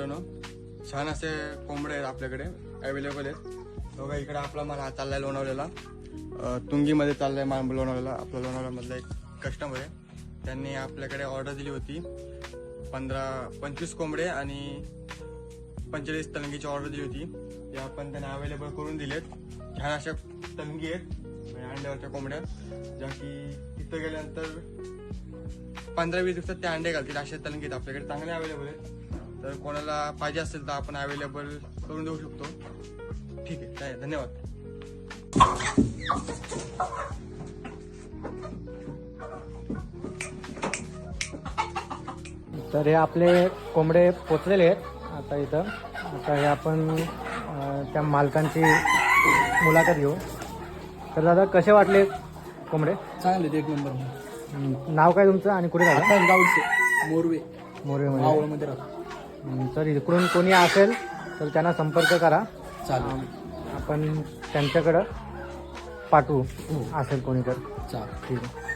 मित्रांनो, छान असे कोंबडे आहेत आपल्याकडे अवेलेबल आहेत. बघा इकडे आपला माल हा चाललाय लोणावळ्याला, तुंगीमध्ये चाललाय माल लोणावळ्याला. आपला लोणावळ्यामधला एक कस्टमर आहे, त्यांनी आपल्याकडे ऑर्डर दिली होती 15-25 कोंबडे आणि 45 तलंगीची ऑर्डर दिली होती. ते आपण त्यांना अवेलेबल करून दिलेत. छान अशा तलंगी आहेत अंड्यावरच्या कोंबड्या, ज्या की तिथं गेल्यानंतर 15-20 दिवसात ते अंडे घालतील. अशा तलंगी आहेत आपल्याकडे, चांगले अवेलेबल आहेत. तर कोणाला पाहिजे असेल तर आपण अवेलेबल करून देऊ शकतो. ठीक आहे, काय धन्यवाद. तर हे आपले कोंबडे पोचलेले आहेत आता इथं. आता हे आपण त्या मालकांची मुलाखत घेऊ. तर दादा कसे वाटले कोंबडे? चांगले, एक नंबर. नाव काय तुमचं आणि कुठे राहता? गावचे मोरवे मोरेमध्ये. आवळमध्ये राहतो. तर इकडून कोणी असेल तर त्यांना संपर्क करा, चालेल. आपण त्यांच्याकडं पाठवू. हो. असेल कोणी तर चालेल. ठीक आहे.